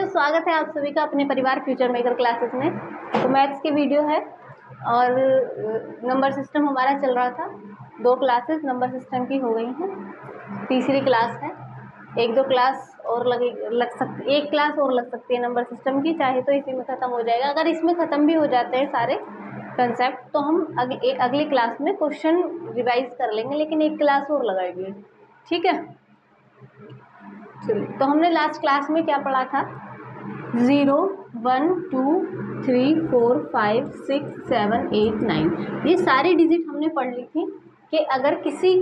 साथियों, स्वागत है आप सभी का अपने परिवार फ्यूचर मेकर क्लासेस में। तो मैथ्स की वीडियो है और नंबर सिस्टम हमारा चल रहा था। 2 क्लासेस नंबर सिस्टम की हो गई हैं, तीसरी क्लास है। 1-2 क्लास और लग सकती, 1 क्लास और लग सकती है नंबर सिस्टम की, चाहे तो इसी में ख़त्म हो जाएगा। अगर इसमें ख़त्म भी हो जाते हैं सारे कंसेप्ट तो हम अगली क्लास में क्वेश्चन रिवाइज कर लेंगे, लेकिन 1 क्लास और लगाएंगे, ठीक है। चलिए, तो हमने लास्ट क्लास में क्या पढ़ा था? 0, 1, 2, 3, 4, 5, 6, 7, 8, 9 ये सारी डिजिट हमने पढ़ ली थी कि अगर किसी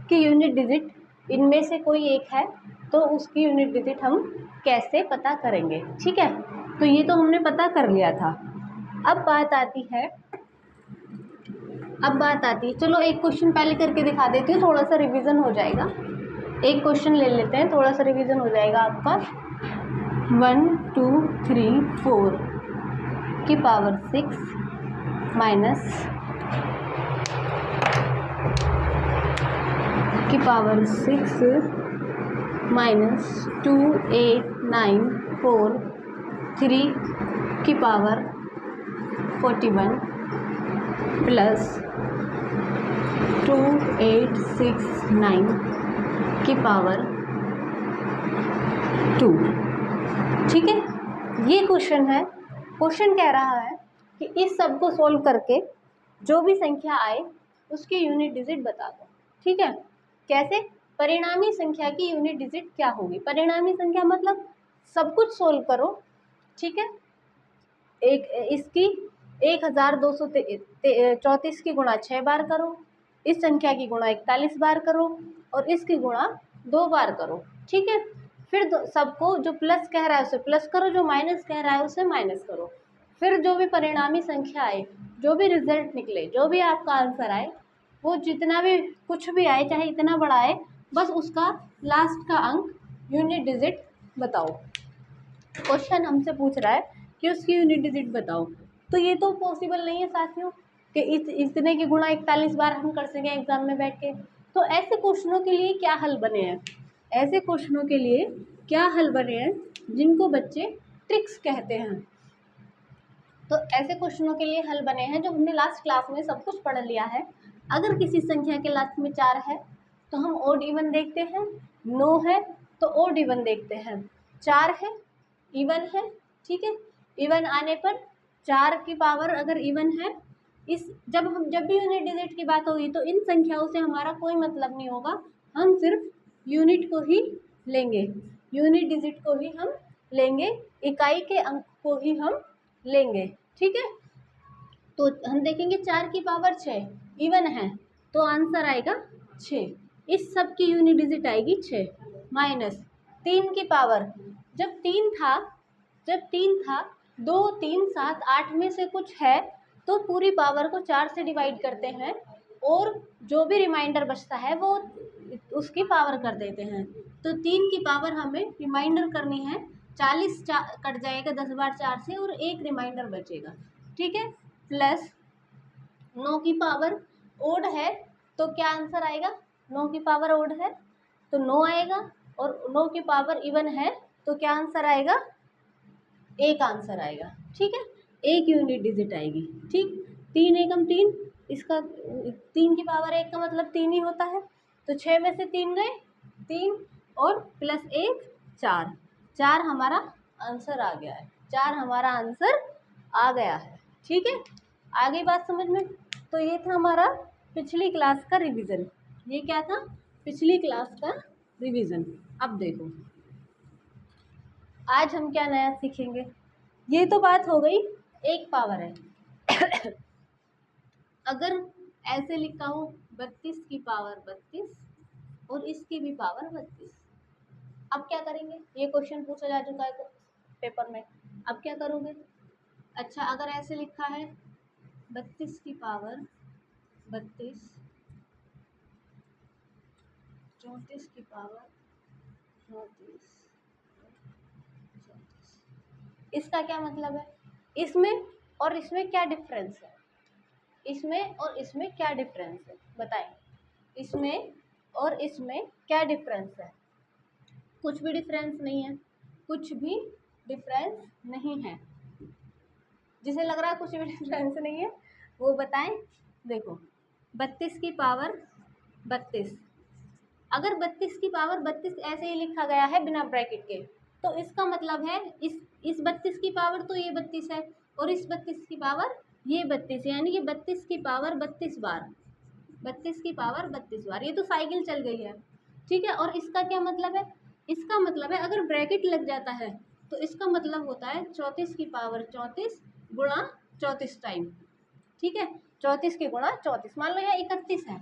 की यूनिट डिजिट इनमें से कोई एक है तो उसकी यूनिट डिजिट हम कैसे पता करेंगे, ठीक है। तो ये तो हमने पता कर लिया था। अब बात आती है, चलो एक क्वेश्चन पहले करके दिखा देती हूँ, थोड़ा सा रिवीजन हो जाएगा। एक क्वेश्चन ले लेते हैं, थोड़ा सा रिवीजन हो जाएगा आपका। 1, 2, 3, 4 की पावर 6 माइनस की पावर 6 माइनस 2, 8, 9, 4 3 की पावर 41 प्लस 2, 8, 6, 9 की पावर 2, ठीक है। ये क्वेश्चन है। क्वेश्चन कह रहा है कि इस सब को सोल्व करके जो भी संख्या आए उसकी यूनिट डिजिट बता दो, ठीक है। कैसे? परिणामी संख्या की यूनिट डिजिट क्या होगी? परिणामी संख्या मतलब सब कुछ सोल्व करो, ठीक है। इसकी 1234 की गुणा 6 बार करो, इस संख्या की गुणा 41 बार करो और इसकी गुणा 2 बार करो, ठीक है। फिर सबको जो प्लस कह रहा है उसे प्लस करो, जो माइनस कह रहा है उसे माइनस करो। फिर जो भी परिणामी संख्या आए, जो भी रिजल्ट निकले, जो भी आपका आंसर आए, वो जितना भी कुछ भी आए, चाहे इतना बड़ा आए, बस उसका लास्ट का अंक यूनिट डिजिट बताओ। क्वेश्चन हमसे पूछ रहा है कि उसकी यूनिट डिजिट बताओ। तो ये तो पॉसिबल नहीं है साथियों कि इतने की गुणा 41 बार हम कर सकें एग्जाम में बैठ के। तो ऐसे क्वेश्चनों के लिए क्या हल बने हैं? ऐसे क्वेश्चनों के लिए क्या हल बने हैं जिनको बच्चे ट्रिक्स कहते हैं। तो ऐसे क्वेश्चनों के लिए हल बने हैं जो हमने लास्ट क्लास में सब कुछ पढ़ लिया है। अगर किसी संख्या के लास्ट में 4 है तो हम ओड इवन देखते हैं, 9 है तो ओड इवन देखते हैं, 4 है इवन है, ठीक है। इवन आने पर 4 की पावर अगर इवन है, जब भी यूनिट डिजिट की बात होगी तो इन संख्याओं से हमारा कोई मतलब नहीं होगा, हम सिर्फ यूनिट को ही लेंगे, यूनिट डिजिट को ही हम लेंगे, इकाई के अंक को ही हम लेंगे, ठीक है। तो हम देखेंगे 4 की पावर 6 इवन है तो आंसर आएगा 6, इस सब की यूनिट डिजिट आएगी 6, माइनस 3 की पावर, जब 3 था 2, 3, 7, 8 में से कुछ है तो पूरी पावर को 4 से डिवाइड करते हैं और जो भी रिमाइंडर बचता है वो उसकी पावर कर देते हैं। तो 3 की पावर हमें रिमाइंडर करनी है, 40 कट जाएगा 10 बार 4 से और एक रिमाइंडर बचेगा, ठीक है। प्लस 9 की पावर ओड है तो क्या आंसर आएगा? 9 की पावर ओड है तो 9 आएगा और 9 की पावर इवन है तो क्या आंसर आएगा? 1 आंसर आएगा, ठीक है। 1 यूनिट डिजिट आएगी, ठीक। 3 एकम 3, इसका 3 की पावर 1 का मतलब 3 ही होता है, तो 6 में से 3 गए 3 और प्लस 1 4, 4 हमारा आंसर आ गया है, 4 हमारा आंसर आ गया है, ठीक है। आ गई बात समझ में? तो ये था हमारा पिछली क्लास का रिवीजन। ये क्या था? पिछली क्लास का रिवीजन। अब देखो आज हम क्या नया सीखेंगे। ये तो बात हो गई, एक पावर है। अगर ऐसे लिखा हो 32 की पावर 32 और इसकी भी पावर 32, अब क्या करेंगे? ये क्वेश्चन पूछा जा चुका है पेपर में, अब क्या करोगे? अच्छा, अगर ऐसे लिखा है 32 की पावर 32, 34 की पावर 34, इसका क्या मतलब है? इसमें और इसमें क्या डिफरेंस है? इसमें और इसमें क्या डिफरेंस है बताएं? इसमें और इसमें क्या डिफरेंस है? कुछ भी डिफरेंस नहीं है, कुछ भी डिफरेंस नहीं है। जिसे लग रहा है कुछ भी डिफरेंस नहीं है वो बताएं। देखो 32 की पावर 32, अगर 32 की पावर 32 ऐसे ही लिखा गया है बिना ब्रैकेट के, तो इसका मतलब है इस 32 की पावर तो ये 32 है, और इस 32 की पावर ये 32, यानी कि 32 की पावर 32 बार, 32 की पावर 32 बार, ये तो साइकिल चल गई है। ठीक है, और इसका क्या मतलब है? इसका मतलब है अगर ब्रैकेट लग जाता है तो इसका मतलब होता है 34 की पावर 34 गुणा 34 टाइम। ठीक है, 34 की गुणा 34, मान लो यहाँ 31 है,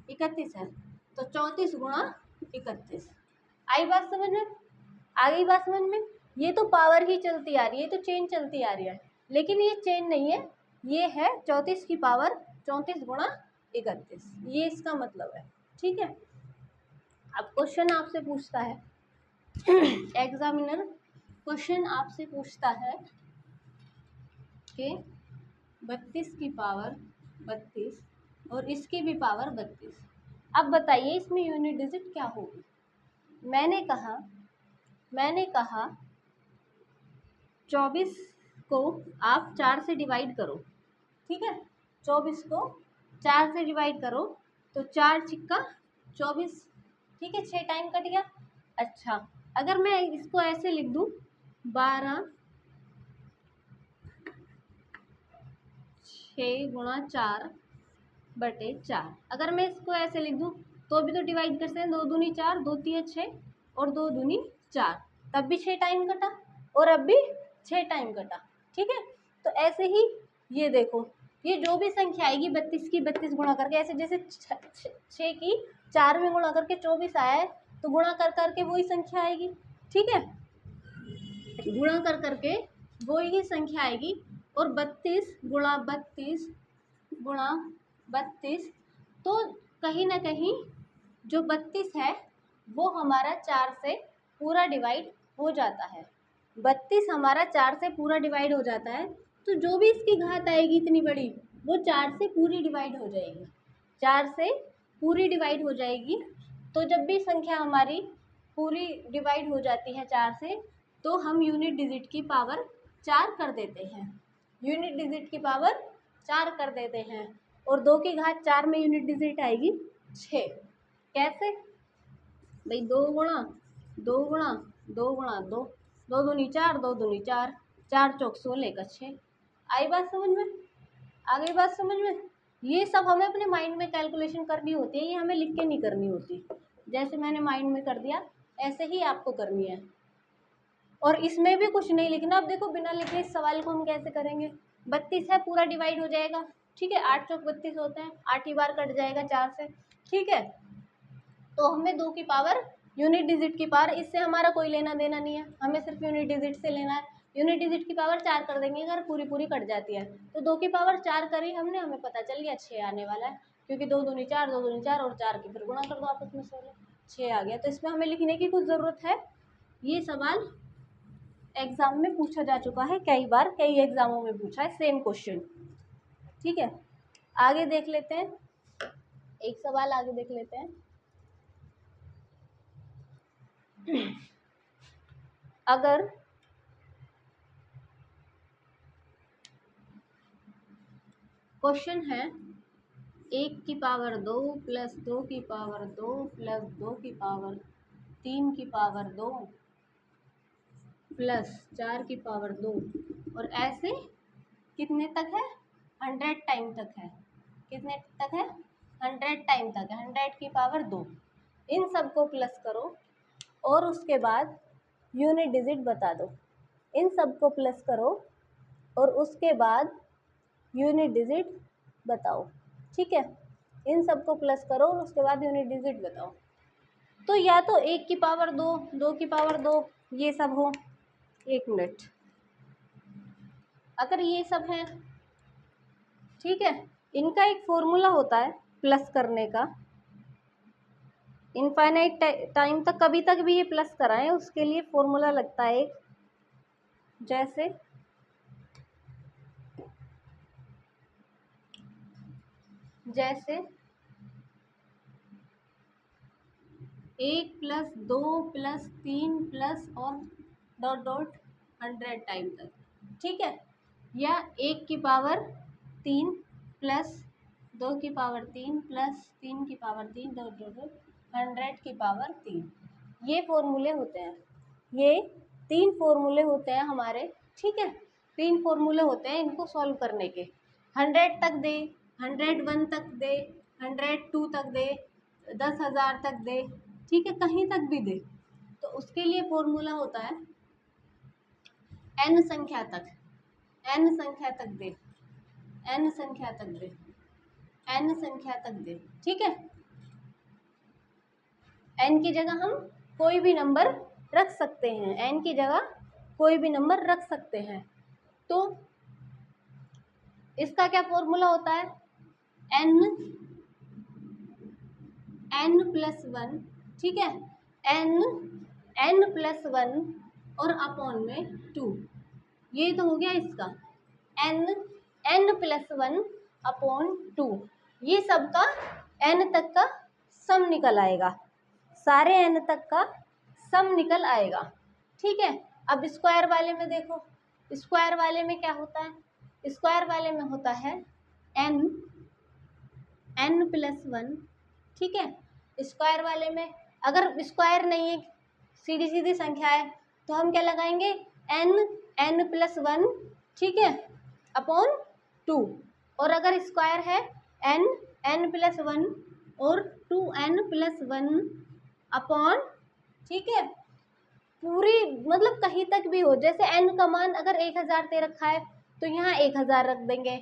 31 है तो 34 गुणा 31। आई बात समझ में? आ गई बात समझ में? ये तो पावर ही चलती आ रही है, ये तो चेन चलती आ रही है, लेकिन ये चेन नहीं है, ये है 34 की पावर 34 गुणा 31, ये इसका मतलब है। ठीक है, अब क्वेश्चन आपसे पूछता है एग्जामिनर क्वेश्चन आपसे पूछता है कि 32 की पावर 32 और इसकी भी पावर 32, अब बताइए इसमें यूनिट डिजिट क्या होगी? मैंने कहा 24 को आप 4 से डिवाइड करो। ठीक है, 24 को 4 से डिवाइड करो तो 4 छिक्का 24। ठीक है, 6 टाइम कट गया। अच्छा, अगर मैं इसको ऐसे लिख दूं 12 6 गुणा 4 बटे 4, अगर मैं इसको ऐसे लिख दूं तो भी तो डिवाइड कर सकते हैं, 2 दूनी 4, 2 तिया 6 और 2 दूनी 4, तब भी 6 टाइम कटा और अब भी 6 टाइम कटा। ठीक है, तो ऐसे ही ये देखो, ये जो भी संख्या आएगी 32 की 32 गुणा करके, ऐसे जैसे 6 की 4 में गुणा करके 24 आया है तो गुणा कर करके वही संख्या आएगी। ठीक है, गुणा कर करके वही संख्या आएगी, और 32 गुणा 32 गुणा 32, तो कहीं ना कहीं जो 32 है वो हमारा 4 से पूरा डिवाइड हो जाता है। 32 हमारा 4 से पूरा डिवाइड हो जाता है, तो जो भी इसकी घात आएगी इतनी बड़ी वो 4 से पूरी डिवाइड हो जाएगी, 4 से पूरी डिवाइड हो जाएगी। तो जब भी संख्या हमारी पूरी डिवाइड हो जाती है 4 से, तो हम यूनिट डिजिट की पावर 4 कर देते हैं, यूनिट डिजिट की पावर 4 कर देते हैं, और 2 की घात 4 में यूनिट डिजिट आएगी 6। कैसे भाई? 2 गुणा 2 गुणा 2 गुणा 2, 2 दूनी 4, 2 दूनी 4, 4 चौक 16 का 6। आई बात समझ में? आ गई बात समझ में? ये सब हमें अपने माइंड में कैलकुलेशन करनी होती है, ये हमें लिख के नहीं करनी होती। जैसे मैंने माइंड में कर दिया ऐसे ही आपको करनी है, और इसमें भी कुछ नहीं लिखना। अब देखो बिना लिखे इस सवाल को हम कैसे करेंगे? 32 है, पूरा डिवाइड हो जाएगा। ठीक है, 8 चौक 32 होते हैं, 8 ही बार कट जाएगा 4 से। ठीक है, तो हमें 2 की पावर यूनिट डिजिट की पावर, इससे हमारा कोई लेना देना नहीं है, हमें सिर्फ यूनिट डिजिट से लेना है। यूनिट डिजिट की पावर 4 कर देंगे अगर पूरी पूरी कट जाती है, तो 2 की पावर 4 करी हमने, हमें पता चल गया 6 आने वाला है, क्योंकि 2 दूनी 4, 2 दूनी 4 और 4 की फिर गुणा कर दो आपस में 16, 6 आ गया। तो इसमें हमें लिखने की कुछ ज़रूरत है। ये सवाल एग्जाम में पूछा जा चुका है कई बार, कई एग्जामों में पूछा है सेम क्वेश्चन। ठीक है, आगे देख लेते हैं, एक सवाल आगे देख लेते हैं। अगर क्वेश्चन है 1 की पावर 2 प्लस 2 की पावर 2 प्लस 2 की पावर 3 की पावर 2 प्लस 4 की पावर 2, और ऐसे कितने तक है? 100 टाइम तक है। कितने तक है? 100 टाइम तक है, 100 की पावर 2। इन सबको प्लस करो और उसके बाद यूनिट डिजिट बता दो। इन सबको प्लस करो और उसके बाद यूनिट डिजिट बताओ। ठीक है, इन सबको प्लस करो और उसके बाद यूनिट डिजिट बताओ। तो या तो 1 की पावर 2, 2 की पावर 2, ये सब हो। 1 मिनट, अगर ये सब है, ठीक है, इनका एक फॉर्मूला होता है प्लस करने का, इनफाइनाइट टाइम तक कभी तक भी ये प्लस कराएं उसके लिए फॉर्मूला लगता है एक, जैसे जैसे 1 प्लस 2 प्लस 3 प्लस और डॉट डॉट 100 टाइम तक, ठीक है। या 1 की पावर 3 प्लस 2 की पावर 3 प्लस 3 की पावर 3 दो 100 की पावर 3। ये फॉर्मूले होते हैं, ये 3 फॉर्मूले होते हैं हमारे, ठीक है। 3 फॉर्मूले होते हैं इनको सॉल्व करने के। 100 तक दे, 101 तक दे, 102 तक दे, 10,000 तक दे, ठीक है, कहीं तक भी दे, तो उसके लिए फॉर्मूला होता है n संख्या तक, n संख्या तक दे, n संख्या तक दे, n संख्या तक दे, ठीक है। n की जगह हम कोई भी नंबर रख सकते हैं, n की जगह कोई भी नंबर रख सकते हैं। तो इसका क्या फॉर्मूला होता है, n प्लस 1, ठीक है, n प्लस 1 और अपॉन में 2, ये तो हो गया इसका n प्लस 1 अपॉन 2, ये सबका n तक का सम निकल आएगा, सारे n तक का सम निकल आएगा, ठीक है। अब स्क्वायर वाले में देखो, स्क्वायर वाले में क्या होता है, स्क्वायर वाले में होता है n प्लस 1, ठीक है। स्क्वायर वाले में अगर स्क्वायर नहीं है, सीधी सीधी संख्या है, तो हम क्या लगाएंगे, n प्लस 1, ठीक है, अपॉन 2। और अगर स्क्वायर है n प्लस 1 और 2n प्लस 1 अपॉन, ठीक है, पूरी मतलब कहीं तक भी हो, जैसे n का मान अगर 1000 दे रखा है तो यहाँ 1000 रख देंगे,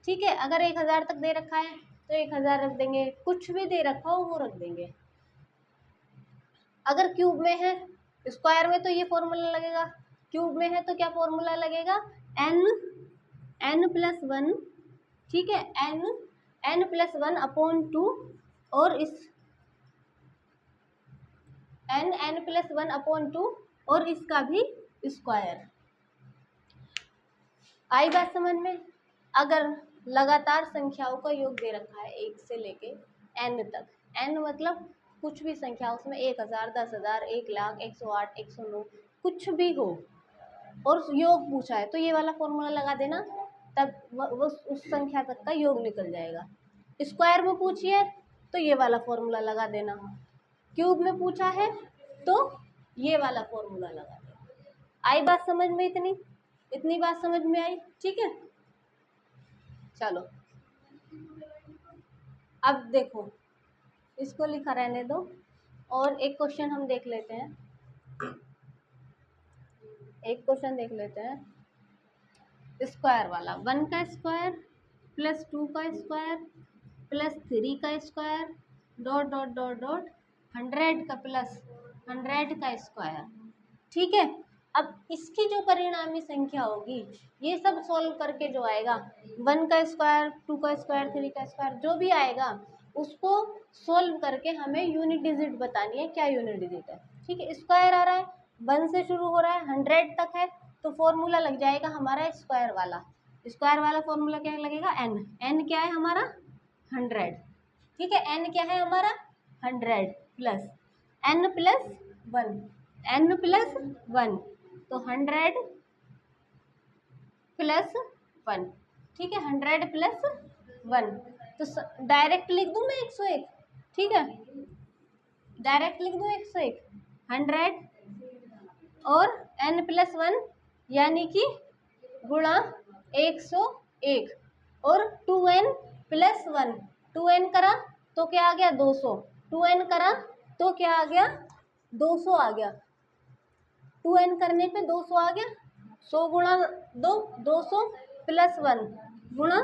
ठीक है। अगर 1000 तक दे रखा है तो 1000 रख देंगे, कुछ भी दे रखा हो वो रख देंगे। अगर क्यूब में है, स्क्वायर में तो ये फॉर्मूला लगेगा, क्यूब में है तो क्या फॉर्मूला लगेगा, n प्लस 1, ठीक है, n प्लस 1 अपॉन 2 और इस n प्लस 1 अपॉन 2 और इसका भी स्क्वायर। आई बात समझ में। अगर लगातार संख्याओं का योग दे रखा है 1 से लेके n तक, n मतलब कुछ भी संख्या, उसमें 1000, 10,000, 1,00,000, 108, 109 कुछ भी हो, और योग पूछा है तो ये वाला फॉर्मूला लगा देना, तब वो उस संख्या तक का योग निकल जाएगा। स्क्वायर में पूछिए तो ये वाला फॉर्मूला लगा देना, क्यूब में पूछा है तो ये वाला फॉर्मूला लगा देना। आई बात समझ में, इतनी बात समझ में आई, ठीक है। चलो अब देखो, इसको लिखा रहने दो और एक क्वेश्चन हम देख लेते हैं, एक क्वेश्चन देख लेते हैं स्क्वायर वाला। 1 का स्क्वायर प्लस 2 का स्क्वायर प्लस 3 का square dot dot dot dot 100 का प्लस 100 का स्क्वायर, ठीक है। अब इसकी जो परिणामी संख्या होगी, ये सब सॉल्व करके जो आएगा, 1 का स्क्वायर, 2 का स्क्वायर, 3 का स्क्वायर, जो भी आएगा उसको सॉल्व करके हमें यूनिट डिजिट बतानी है, क्या यूनिट डिजिट है, ठीक है। स्क्वायर आ रहा है, 1 से शुरू हो रहा है, 100 तक है, तो फॉर्मूला लग जाएगा हमारा स्क्वायर वाला। स्क्वायर वाला फॉर्मूला क्या लगेगा, n क्या है हमारा 100, ठीक है, n क्या है हमारा 100 plus n plus 1, n plus 1, तो 100 प्लस 1, ठीक है, 100 प्लस 1, तो डायरेक्ट लिख दूँ मैं 101, ठीक है, डायरेक्ट लिख दूँ 101, 100 और n प्लस 1 यानी कि गुणा 101 और 2n प्लस 1, 2n करा तो क्या आ गया 200, 2n करा तो क्या आ गया 200 आ गया, 2n करने पे 200 आ गया, 100 गुणा 2 200 प्लस 1 गुणा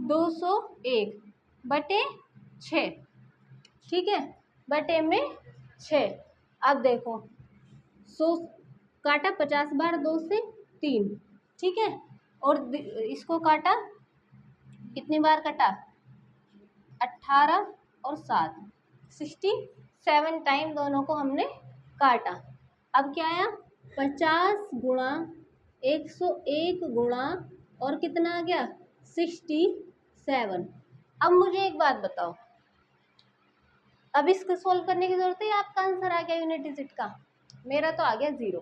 201 बटे 6, ठीक है, बटे में 6। अब देखो 100 काटा 50 बार 2 से 3, ठीक है, और इसको काटा कितनी बार कटा 18 और 7, 67 टाइम दोनों को हमने काटा। अब क्या आया 50 गुणा 101 गुणा और कितना आ गया 67। अब मुझे एक बात बताओ, अब इसको सोल्व करने की जरूरत है, आपका आंसर आ गया यूनिट डिजिट का, मेरा तो आ गया 0।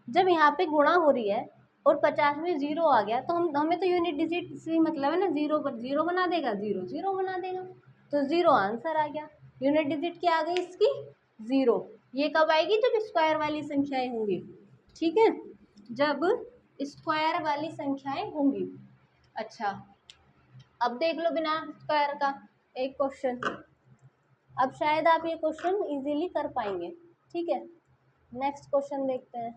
जब यहाँ पे गुणा हो रही है और 50 में 0 आ गया तो हमें तो यूनिट डिजिट से मतलब है ना, 0 पर 0 बना देगा, 0 0 बना देगा, तो 0 आंसर आ गया। यूनिट डिजिट क्या आ गई इसकी? 0। ये कब आएगी? जब स्क्वायर वाली संख्याएं होंगी, ठीक है, जब स्क्वायर वाली संख्याएं होंगी। अच्छा, अब देख लो बिना स्क्वायर का एक क्वेश्चन। अब शायद आप ये क्वेश्चन इजीली कर पाएंगे, ठीक है। नेक्स्ट क्वेश्चन देखते हैं।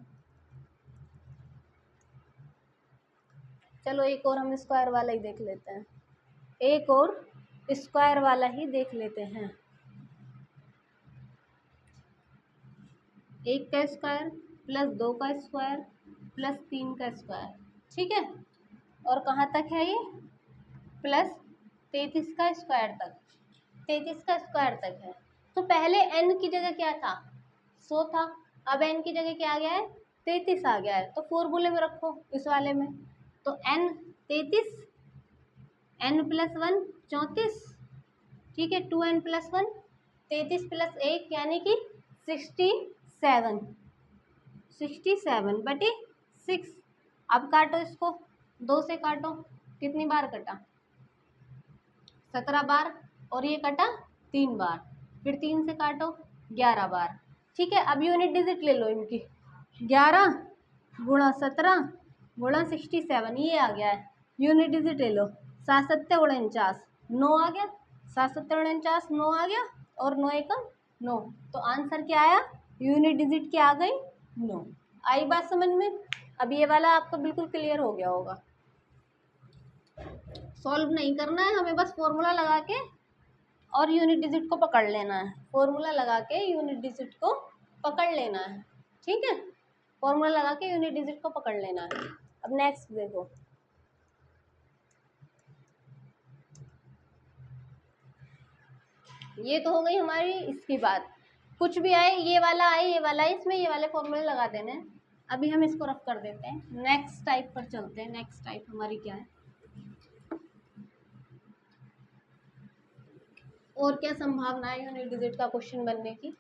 चलो एक और हम स्क्वायर वाला ही देख लेते हैं, एक और स्क्वायर वाला ही देख लेते हैं। 1 का स्क्वायर प्लस 2 का स्क्वायर प्लस 3 का स्क्वायर, ठीक है। और कहाँ तक है ये? प्लस 33 का स्क्वायर तक, 33 का स्क्वायर तक है। तो पहले n की जगह क्या था? 100 था। अब n की जगह क्या आ गया है? 33 आ गया है। तो फॉर्मूले में रखो इस वाले में, तो n 33, n प्लस 1 34, ठीक है, 2n प्लस 1 33 प्लस 1 यानी कि 67, 67 बटे 6। अब काटो इसको, 2 से काटो, कितनी बार कटा? 17 बार, और ये कटा 3 बार, फिर 3 से काटो 11 बार, ठीक है। अब यूनिट डिजिट ले लो इनकी, 11 गुणा 17 गुणा 67, ये आ गया है। यूनिट डिजिट ले लो, 7 7 49, 9 आ गया, 7 7 49 9 आ गया, और 9 1 9, तो आंसर क्या आया? यूनिट डिजिट क्या आ गई? 9। आई बात समझ में? अब ये वाला आपका बिल्कुल क्लियर हो गया होगा। सॉल्व नहीं करना है हमें, बस फॉर्मूला लगा के और यूनिट डिजिट को पकड़ लेना है। फॉर्मूला लगा के यूनिट डिजिट को पकड़ लेना है, ठीक है। फॉर्मूला लगा के यूनिट डिजिट को पकड़ लेना है। अब नेक्स्ट देखो, ये तो हो गई हमारी इसकी बात। कुछ भी आए, ये वाला आए, ये वाला आए, इसमें ये वाले फॉर्मूले लगा देने हैं। अभी हम इसको रफ कर देते हैं, नेक्स्ट टाइप पर चलते हैं। नेक्स्ट टाइप हमारी क्या है, और क्या संभावना है यूनिट डिजिट का क्वेश्चन बनने की?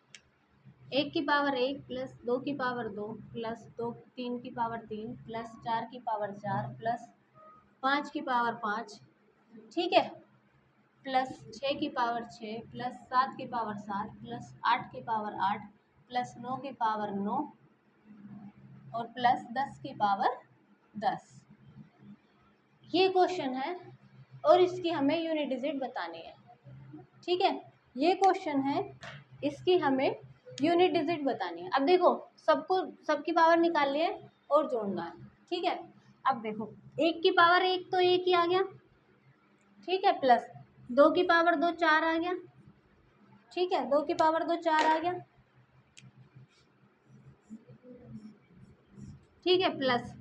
1 की पावर 1 प्लस 2 की पावर 2 प्लस 3 की पावर 3 प्लस 4 की पावर 4 प्लस 5 की पावर 5, ठीक है, प्लस 6 की पावर 6 प्लस 7 की पावर 7 प्लस 8 की पावर 8 प्लस 9 की पावर 9 और प्लस 10 की पावर 10। ये क्वेश्चन है और इसकी हमें यूनिट डिजिट बतानी है, ठीक है। ये क्वेश्चन है, इसकी हमें यूनिट डिजिट बतानी है। अब देखो, सबकी पावर निकालनी है और जोड़ना है, ठीक है। अब देखो, 1 की पावर 1 तो 1 ही आ गया, ठीक है, प्लस 2 की पावर 2 4 आ गया, ठीक है, 2 की पावर 2 4 आ गया, ठीक है, प्लस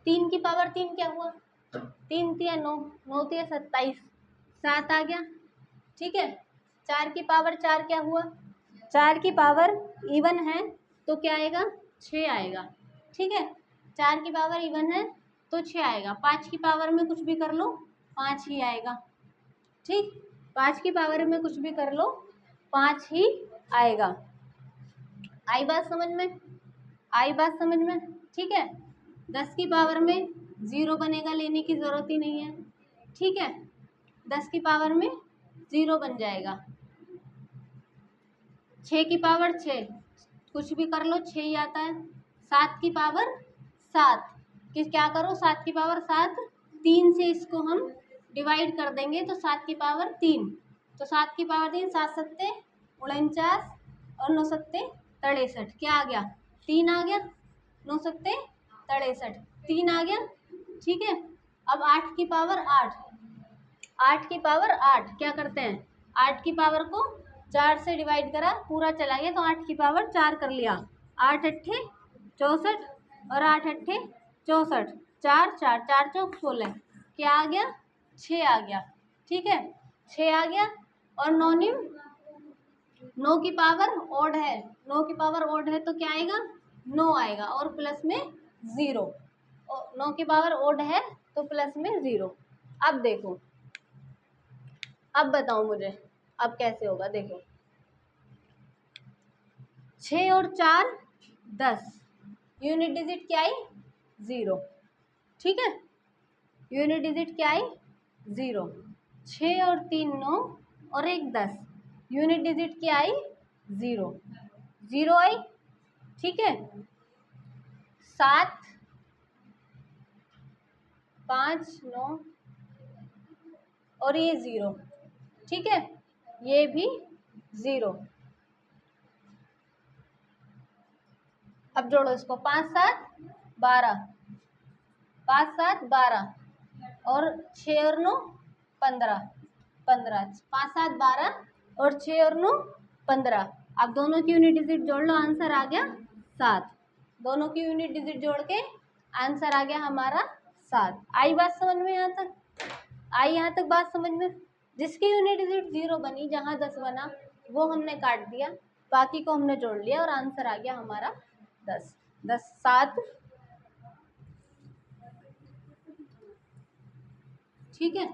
3 की पावर 3 क्या हुआ? 3 तिया 9, 9 तिया 27, 7 आ गया, ठीक है। 4 की पावर 4 क्या हुआ? 4 की पावर इवन है तो क्या आएगा? 6 आएगा, ठीक है। 4 की पावर इवन है तो 6 आएगा। 5 की पावर में कुछ भी कर लो 5 ही आएगा, ठीक। 5 की पावर में कुछ भी कर लो 5 ही आएगा। आई बात समझ में? आई बात समझ में, ठीक है। 10 की पावर में 0 बनेगा, लेने की ज़रूरत ही नहीं है, ठीक है। 10 की पावर में 0 बन जाएगा। 6 की पावर 6, कुछ भी कर लो 6 ही आता है। 7 की पावर 7, कि क्या करो, 7 की पावर 7, 3 से इसको हम डिवाइड कर देंगे तो 7 की पावर 3, तो 7 की पावर 3, 7 सत्ते 49 और 9 सत्ते 63, क्या आ गया? 3 आ गया, 9 सत्ते 63, 3 आ गया, ठीक है। अब 8 की पावर 8, 8 की पावर 8 क्या करते हैं, 8 की पावर को 4 से डिवाइड करा, पूरा चला गया तो 8 की पावर 4 कर लिया। 8 अट्ठे 64 और 8 अट्ठे 64, 4 4 4 चौक 16, क्या आ गया? 6 आ गया, ठीक है, 6 आ गया। और 9 निम 9 की पावर ओड है, 9 की पावर ओड है तो क्या आएगा? 9 आएगा, और प्लस में 0, 9 की पावर ओड है तो प्लस में 0। अब देखो, अब बताओ मुझे अब कैसे होगा, देखो 6 और 4 10, यूनिट डिजिट क्या आई, 0, ठीक है। यूनिट डिजिट क्या आई, 0। 6 और 3 9 और 1 10, यूनिट डिजिट क्या आई, 0, 0 आई, ठीक है। 7 5 9 और ये 0, ठीक है, ये भी 0। अब जोड़ो इसको, 5 7 12, 5 7 12 और 6 और 9 15, 15, 5 7 12 और 6 और 9 15। अब दोनों की यूनिट डिजिट जोड़ लो, आंसर आ गया 7। दोनों की यूनिट डिजिट जोड़ के आंसर आ गया हमारा 7। आई बात समझ में, यहाँ तक आई, यहाँ तक बात समझ में। जिसकी यूनिट डिजिट 0 बनी, जहाँ 10 बना, वो हमने काट दिया, बाकी को हमने जोड़ लिया और आंसर आ गया हमारा 10। 10 7, ठीक है।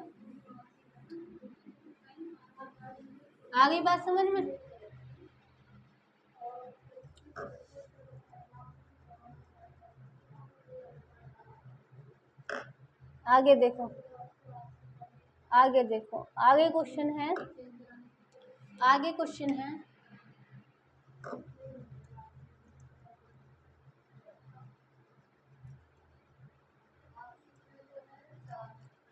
आ गई बात समझ में। आगे देखो, आगे देखो, आगे क्वेश्चन है, आगे क्वेश्चन है,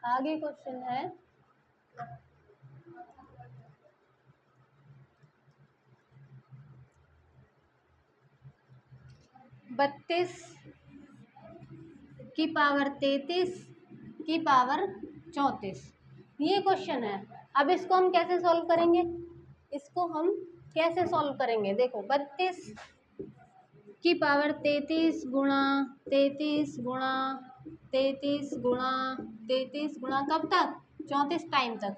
आगे क्वेश्चन है 32 की पावर 33 की पावर 34, ये क्वेश्चन है। अब इसको हम कैसे सॉल्व करेंगे, इसको हम कैसे सॉल्व करेंगे, देखो 32 की पावर 33 गुणा 33 गुणा 33 गुणा 33 गुणा कब तक, 34 टाइम तक,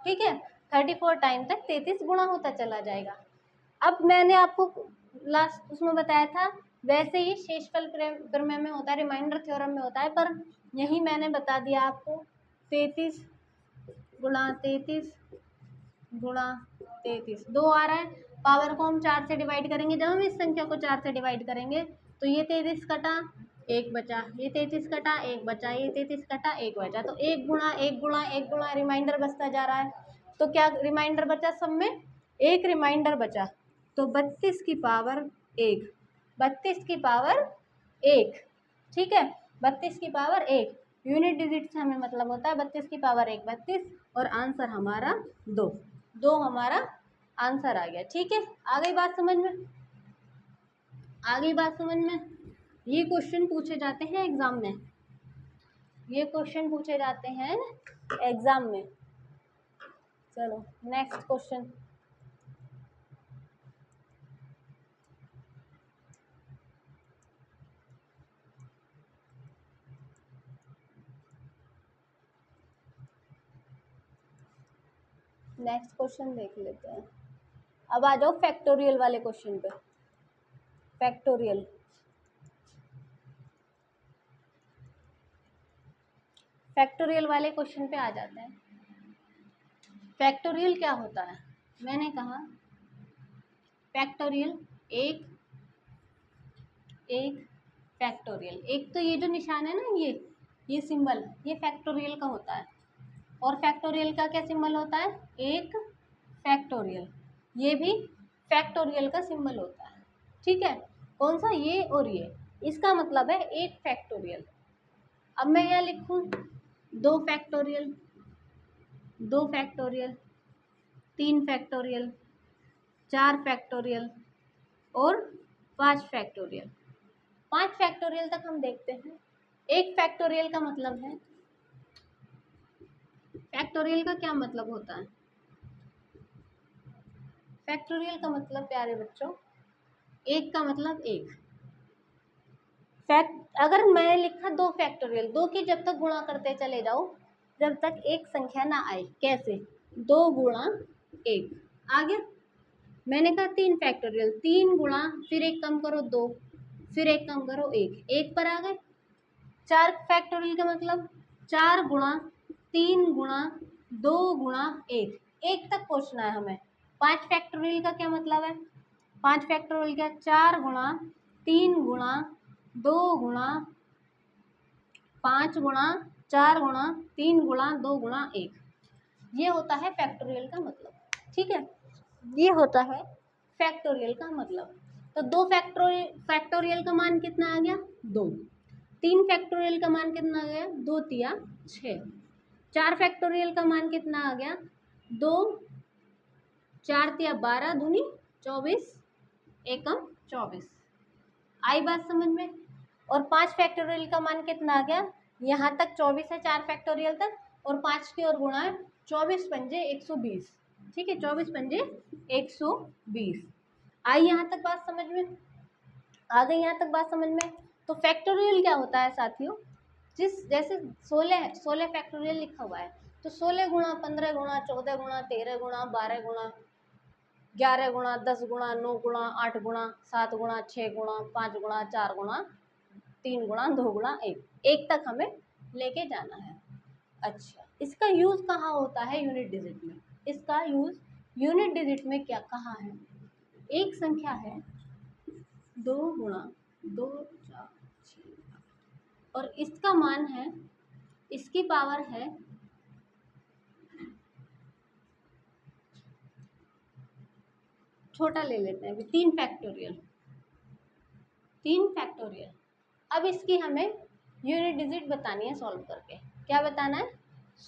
ठीक है। 34 टाइम तक 33 गुणा होता चला जाएगा। अब मैंने आपको लास्ट उसमें बताया था, वैसे ही शेषफल प्रमेय में होता है, रिमाइंडर थ्योरम में होता है, पर यही मैंने बता दिया आपको। 33 गुणा 33 गुणा 33, 2 आ रहा है, पावर को हम 4 से डिवाइड करेंगे। जब हम इस संख्या को 4 से डिवाइड करेंगे तो ये 33 कटा, 1 बचा, ये 33 कटा, 1 बचा, ये 33 कटा, 1 बचा, तो 1 गुणा 1 गुणा 1 गुणा रिमाइंडर बचता जा रहा है। तो क्या रिमाइंडर बचा, सब में एक रिमाइंडर बचा, तो 32 की पावर 1, 32 की पावर 1, ठीक है, 32 की पावर 1, यूनिट डिजिट से हमें मतलब होता है 32 की पावर 1 32, और आंसर हमारा 2, 2 हमारा आंसर आ गया, ठीक है। आ गई बात समझ में, आ गई बात समझ में। ये क्वेश्चन पूछे जाते हैं एग्जाम में, ये क्वेश्चन पूछे जाते हैं एग्जाम में। चलो नेक्स्ट क्वेश्चन, नेक्स्ट क्वेश्चन देख लेते हैं। अब आ जाओ फैक्टोरियल वाले क्वेश्चन पे, फैक्टोरियल, फैक्टोरियल वाले क्वेश्चन पे आ जाते हैं। फैक्टोरियल क्या होता है, मैंने कहा फैक्टोरियल एक एक फैक्टोरियल, एक तो ये जो निशान है ना, ये सिंबल, ये फैक्टोरियल का होता है। और फैक्टोरियल का क्या सिंबल होता है, एक फैक्टोरियल, ये भी फैक्टोरियल का सिंबल होता है, ठीक है। कौन सा, ये और ये, इसका मतलब है एक फैक्टोरियल। अब मैं यहाँ लिखूँ 2 फैक्टोरियल, 2 फैक्टोरियल, 3 फैक्टोरियल, 4 फैक्टोरियल और 5 फैक्टोरियल। 5 फैक्टोरियल तक हम देखते हैं। एक फैक्टोरियल का मतलब है, फैक्टोरियल का क्या मतलब होता है, फैक्टोरियल का मतलब प्यारे बच्चों, एक का मतलब एक फैक्ट। अगर मैं लिखा 2 फैक्टोरियल, 2 की जब तक गुणा करते चले जाओ जब तक एक संख्या ना आए, कैसे, 2 गुणा 1 आ गया। मैंने कहा 3 फैक्टोरियल, 3 गुणा, फिर एक कम करो 2, फिर एक कम करो 1, 1 पर आ गए। 4 फैक्टोरियल का मतलब 4 गुणा 3 गुणा 2 गुणा 1, 1 तक पहुँचना है हमें। 5 फैक्टोरियल का क्या मतलब है, 5 फैक्टोरियल का 4 गुणा 3 गुणा 2 गुणा 5 गुणा 4 गुणा 3 गुणा 2 गुणा 1, ये होता है फैक्टोरियल का मतलब। ठीक है, ये होता है फैक्टोरियल का मतलब। तो 2 फैक्टोरियल का मान कितना आ गया? 2। 3 फैक्टोरियल का मान कितना आ गया? 2 तिया 6। 4 फैक्टोरियल का मान कितना आ गया? 2 4 तिया 12 दूनी 24 एकम 24। आई बात समझ में? और 5 फैक्टोरियल का मान कितना आ गया? यहाँ तक 24 है 4 फैक्टोरियल तक, और 5 की ओर गुणा है 24 पंजे 120। ठीक है, 24 पंजे 120। आई यहाँ तक बात समझ में? आ गई यहाँ तक बात समझ में? तो फैक्टोरियल क्या होता है साथियों? जैसे 16 फैक्टोरियल लिखा हुआ है, तो 16 गुणा 15 गुणा 14 गुणा 13 गुणा 12 गुणा 11 गुणा 10 गुणा 9 गुणा 8 गुणा 7 गुणा 6 गुणा 5 गुणा 4 गुणा 3 गुणा 2 गुणा 1 तक हमें लेके जाना है। अच्छा, इसका यूज़ कहाँ होता है? यूनिट डिजिट में। इसका यूज़ यूनिट डिजिट में क्या कहाँ है? एक संख्या है 2 गुणा 2 4 6 और इसका मान है, इसकी पावर है छोटा ले लेते हैं अभी 3 फैक्टोरियल। अब इसकी हमें यूनिट डिजिट बतानी है सॉल्व करके। क्या बताना है?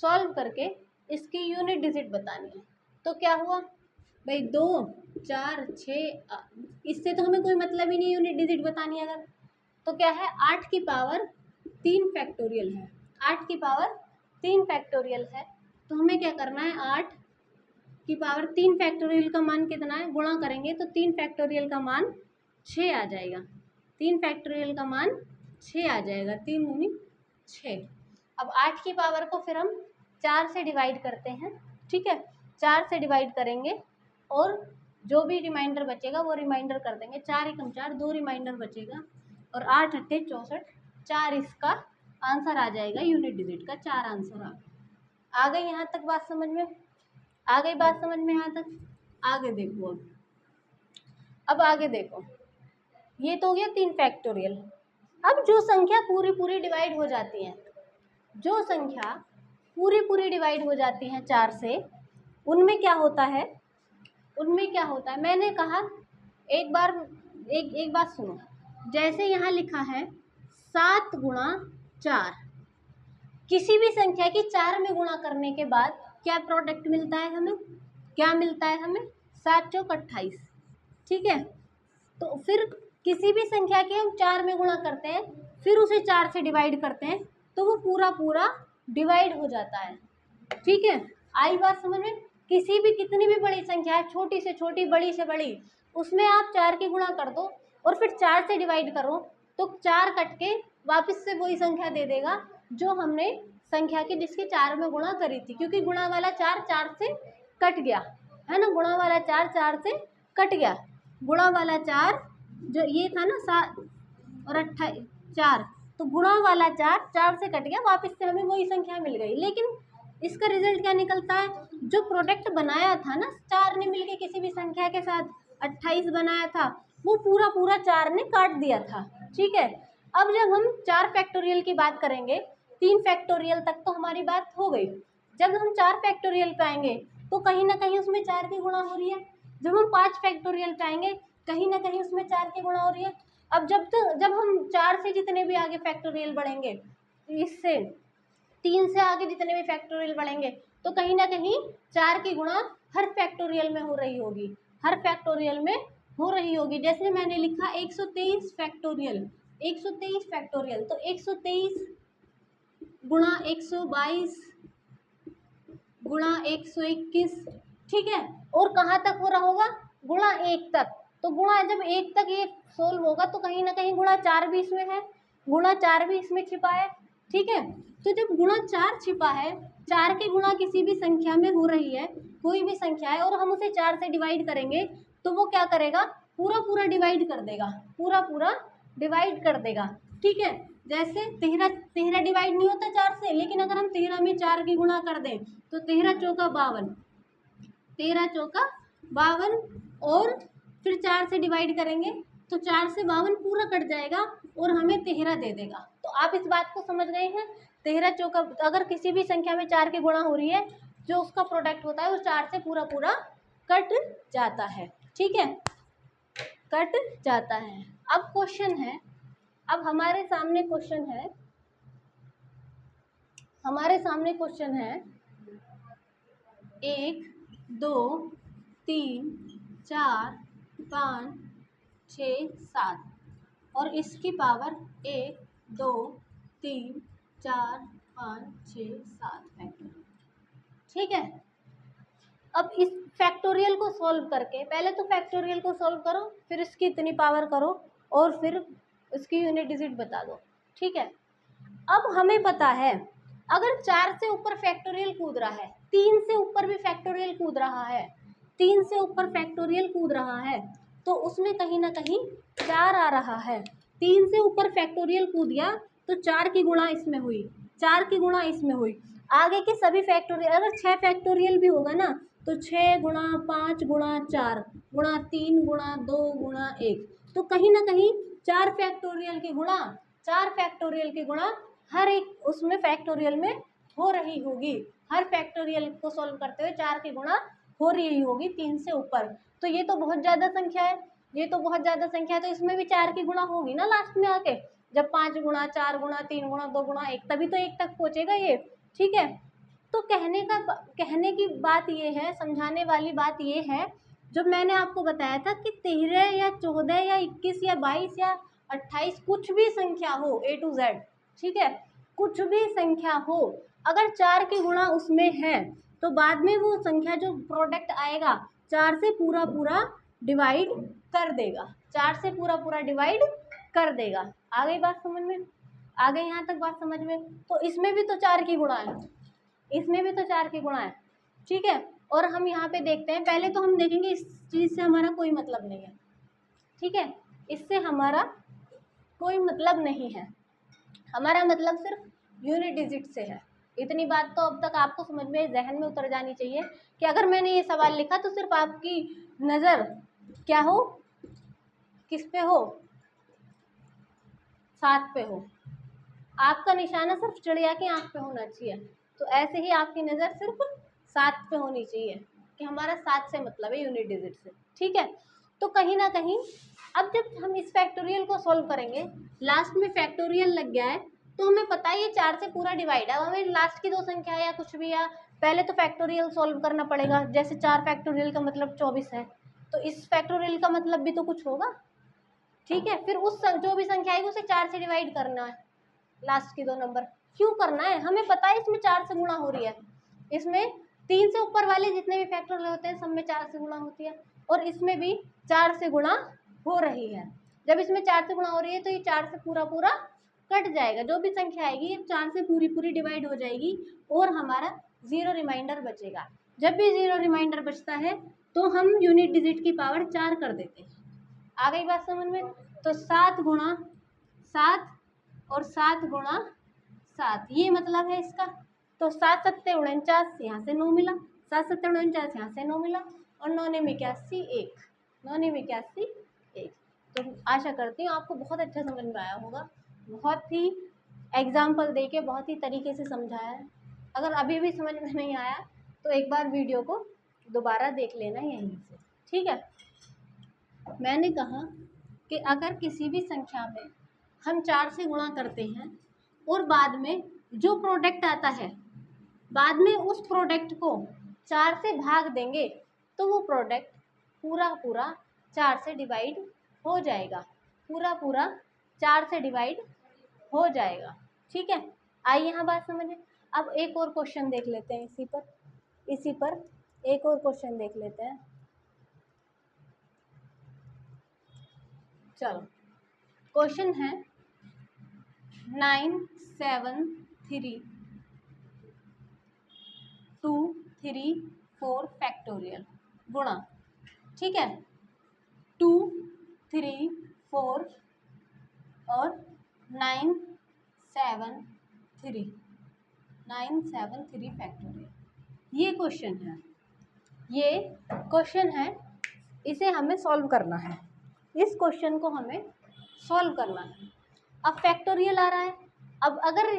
सॉल्व करके इसकी यूनिट डिजिट बतानी है। तो क्या हुआ भाई? 2 4 6, इससे तो हमें कोई मतलब ही नहीं यूनिट डिजिट बतानी है अगर। तो क्या है? 8 की पावर 3 फैक्टोरियल है। 8 की पावर 3 फैक्टोरियल है, तो हमें क्या करना है? 8 की पावर 3 फैक्टोरियल का मान कितना है? गुणा करेंगे तो 3 फैक्टोरियल का मान 6 आ जाएगा। 3 फैक्टोरियल का मान 6 आ जाएगा। 3 दूनी 6। अब 8 की पावर को फिर हम 4 से डिवाइड करते हैं। ठीक है, 4 से डिवाइड करेंगे और जो भी रिमाइंडर बचेगा वो रिमाइंडर कर देंगे। 4 एकम 4, 2 रिमाइंडर बचेगा और 8 अट्ठे 64, 4 इसका आंसर आ जाएगा। यूनिट डिजिट का 4 आंसर आ गई। यहाँ तक बात समझ में? आ गई बात समझ में यहाँ तक? आगे देखो, अब आगे देखो, ये तो हो गया 3 फैक्टोरियल। अब जो संख्या पूरी डिवाइड हो जाती है, जो संख्या पूरी डिवाइड हो जाती है 4 से, उनमें क्या होता है? मैंने कहा एक बात सुनो। जैसे यहाँ लिखा है 7 गुणा 4, किसी भी संख्या की 4 में गुणा करने के बाद क्या प्रोडक्ट मिलता है हमें? क्या मिलता है हमें? 7 चौक 28। ठीक है, तो फिर किसी भी संख्या के हम 4 में गुणा करते हैं, फिर उसे 4 से डिवाइड करते हैं, तो वो पूरा डिवाइड हो जाता है। ठीक है, आई बात समझ में? किसी भी कितनी भी बड़ी संख्या है, छोटी से छोटी बड़ी से बड़ी, उसमें आप 4 की गुणा कर दो और फिर 4 से डिवाइड करो, तो 4 कट के वापस से वही संख्या दे देगा जो हमने संख्या की जिसके 4 में गुणा करी थी, क्योंकि गुणा वाला 4 से कट गया है ना। गुणा वाला 4 से कट गया। गुणा वाला 4 जो ये था ना 7 और 28 4, तो गुणा वाला 4 से कट गया, वापस से हमें वही संख्या मिल गई। लेकिन इसका रिजल्ट क्या निकलता है? जो प्रोडक्ट बनाया था ना 4 ने मिलके किसी भी संख्या के साथ 28 बनाया था, वो पूरा 4 ने काट दिया था। ठीक है, अब जब हम 4 फैक्टोरियल की बात करेंगे, 3 फैक्टोरियल तक तो हमारी बात हो गई। जब हम 4 फैक्टोरियल पे आएंगे तो कहीं ना कहीं उसमें 4 की गुणा हो रही है। जब हम 5 फैक्टोरियल पे आएंगे कहीं ना कहीं उसमें 4 की गुणा हो रही है। अब जब हम 4 से जितने भी आगे फैक्टोरियल बढ़ेंगे, इससे 3 से आगे जितने भी फैक्टोरियल बढ़ेंगे, तो कहीं ना कहीं 4 की गुणा हर फैक्टोरियल में हो रही होगी। हर फैक्टोरियल में हो रही होगी। जैसे मैंने लिखा 123 फैक्टोरियल, 123 फैक्टोरियल, तो 123 गुणा 122 गुणा 121। ठीक है, और कहाँ तक हो रहा होगा? गुणा 1 तक। तो गुणा जब 1 तक ये सोल्व होगा तो कहीं ना कहीं गुणा 4 भी इसमें है, गुणा 4 भी इसमें छिपा है। ठीक है, तो जब गुणा 4 छिपा है, 4 की गुणा किसी भी संख्या में हो रही है, कोई भी संख्या है, और हम उसे 4 से डिवाइड करेंगे, तो वो क्या करेगा? पूरा डिवाइड कर देगा, पूरा डिवाइड कर देगा। ठीक है, जैसे 13 डिवाइड नहीं होता 4 से, लेकिन अगर हम 13 में 4 की गुणा कर दें तो 13 चौका 52, 13 चौका 52, और फिर 4 से डिवाइड करेंगे तो 4 से 52 पूरा कट जाएगा, और हमें 13 दे देगा। तो आप इस बात को समझ गए हैं। 13 चौका, अगर किसी भी संख्या में 4 की गुणा हो रही है, जो उसका प्रोडक्ट होता है वो 4 से पूरा पूरा कट जाता है। ठीक है, कट जाता है। अब क्वेश्चन है, अब हमारे सामने क्वेश्चन है, 1 2 3 4 5 6 7 और इसकी पावर 1 2 3 4 5 6 7 फैक्टोरियल। ठीक है, अब इस फैक्टोरियल को सॉल्व करके, पहले तो फैक्टोरियल को सॉल्व करो, फिर इसकी इतनी पावर करो और फिर इसकी यूनिट डिजिट बता दो। ठीक है, अब हमें पता है अगर 4 से ऊपर फैक्टोरियल कूद रहा है, 3 से ऊपर भी फैक्टोरियल कूद रहा है, 3 से ऊपर फैक्टोरियल कूद रहा है, तो उसमें कहीं ना कहीं 4 आ रहा है। 3 से ऊपर फैक्टोरियल कूद गया तो 4 की गुणा इसमें हुई, 4 की गुणा इसमें हुई। आगे के सभी फैक्टोरियल, अगर 6 फैक्टोरियल भी होगा ना, तो 6 गुणा 5 गुणा 4 गुणा 3 गुणा 2 गुणा 1, तो कहीं ना कहीं 4 फैक्टोरियल की गुणा, 4 फैक्टोरियल की गुणा हर एक उसमें फैक्टोरियल में हो रही होगी। हर फैक्टोरियल को सॉल्व करते हुए 4 की गुणा हो रही होगी 3 से ऊपर। तो ये तो बहुत ज़्यादा संख्या है, ये तो बहुत ज़्यादा संख्या है, तो इसमें भी 4 की गुणा होगी ना लास्ट में आके, जब 5 गुणा 4 गुणा 3 गुणा 2 गुणा 1, तभी तो 1 तक पहुँचेगा ये। ठीक है, तो कहने की बात ये है, समझाने वाली बात ये है, जो मैंने आपको बताया था कि 13 या 14 या 21 या 22 या 28 कुछ भी संख्या हो A to Z, ठीक है, कुछ भी संख्या हो, अगर 4 की गुणा उसमें है तो बाद में वो संख्या जो प्रोडक्ट आएगा 4 से पूरा पूरा डिवाइड कर देगा, 4 से पूरा पूरा डिवाइड कर देगा। आ गई बात समझ में? आ गई यहाँ तक बात समझ में? तो इसमें भी तो 4 की गुणा है, इसमें भी तो 4 की गुणा है। ठीक है, और हम यहाँ पे देखते हैं, पहले तो हम देखेंगे इस चीज़ से हमारा कोई मतलब नहीं है। ठीक है, इससे हमारा कोई मतलब नहीं है, हमारा मतलब सिर्फ यूनिट डिजिट से है। इतनी बात तो अब तक आपको समझ में, जहन में उतर जानी चाहिए कि अगर मैंने ये सवाल लिखा तो सिर्फ आपकी नज़र क्या हो, किस पे हो, 7 पे हो, आपका निशाना सिर्फ चिड़िया की आंख पे होना चाहिए। तो ऐसे ही आपकी नज़र सिर्फ 7 पे होनी चाहिए कि हमारा 7 से मतलब है यूनिट डिजिट से। ठीक है, तो कहीं ना कहीं अब जब हम इस फैक्टोरियल को सॉल्व करेंगे, लास्ट में फैक्टोरियल लग गया है, तो हमें पता है ये 4 से पूरा डिवाइड है। अब हमें लास्ट की 2 संख्या या कुछ भी, या पहले तो फैक्टोरियल सॉल्व करना पड़ेगा। जैसे 4 फैक्टोरियल का मतलब 24 है, तो इस फैक्टोरियल का मतलब भी तो कुछ होगा। ठीक है, फिर उस जो भी संख्या आएगी उसे 4 से डिवाइड करना है, लास्ट की 2 नंबर। क्यों करना है? हमें पता है इसमें 4 से गुणा हो रही है, इसमें 3 से ऊपर वाले जितने भी फैक्टोरियल होते हैं सब में 4 से गुणा होती है, और इसमें भी 4 से गुणा हो रही है। जब इसमें 4 से गुणा हो रही है तो ये 4 से पूरा पूरा कट जाएगा, जो भी संख्या आएगी ये 4 से पूरी पूरी डिवाइड हो जाएगी और हमारा 0 रिमाइंडर बचेगा। जब भी 0 रिमाइंडर बचता है तो हम यूनिट डिजिट की पावर 4 कर देते हैं। आ गई बात समझ में? तो 7 गुणा 7 और 7 गुणा 7, ये मतलब है इसका। तो 7 सत्ते 49, यहाँ से 9 मिला, 7 सत्ते 49, यहाँ से 9 मिला, और 9 ने 81 1, 9 ने 81 1। तो आशा करती हूँ आपको बहुत अच्छा समझ में आया होगा, बहुत ही एग्जाम्पल देके बहुत ही तरीके से समझाया है। अगर अभी भी समझ में नहीं आया तो एक बार वीडियो को दोबारा देख लेना यहीं से। ठीक है, मैंने कहा कि अगर किसी भी संख्या में हम 4 से गुणा करते हैं और बाद में जो प्रोडक्ट आता है, बाद में उस प्रोडक्ट को 4 से भाग देंगे तो वो प्रोडक्ट पूरा पूरा 4 से डिवाइड हो जाएगा, पूरा पूरा 4 से डिवाइड हो जाएगा। ठीक है, आइए यहाँ बात समझें। अब एक और क्वेश्चन देख लेते हैं, इसी पर एक और क्वेश्चन देख लेते हैं। चलो, क्वेश्चन है 9 7 3 2 3 4 फैक्टोरियल गुणा, ठीक है, 2 3 4 और 9 7 3 फैक्टोरियल। ये क्वेश्चन है, इसे हमें सॉल्व करना है, इस क्वेश्चन को हमें सॉल्व करना है। अब फैक्टोरियल आ रहा है। अब अगर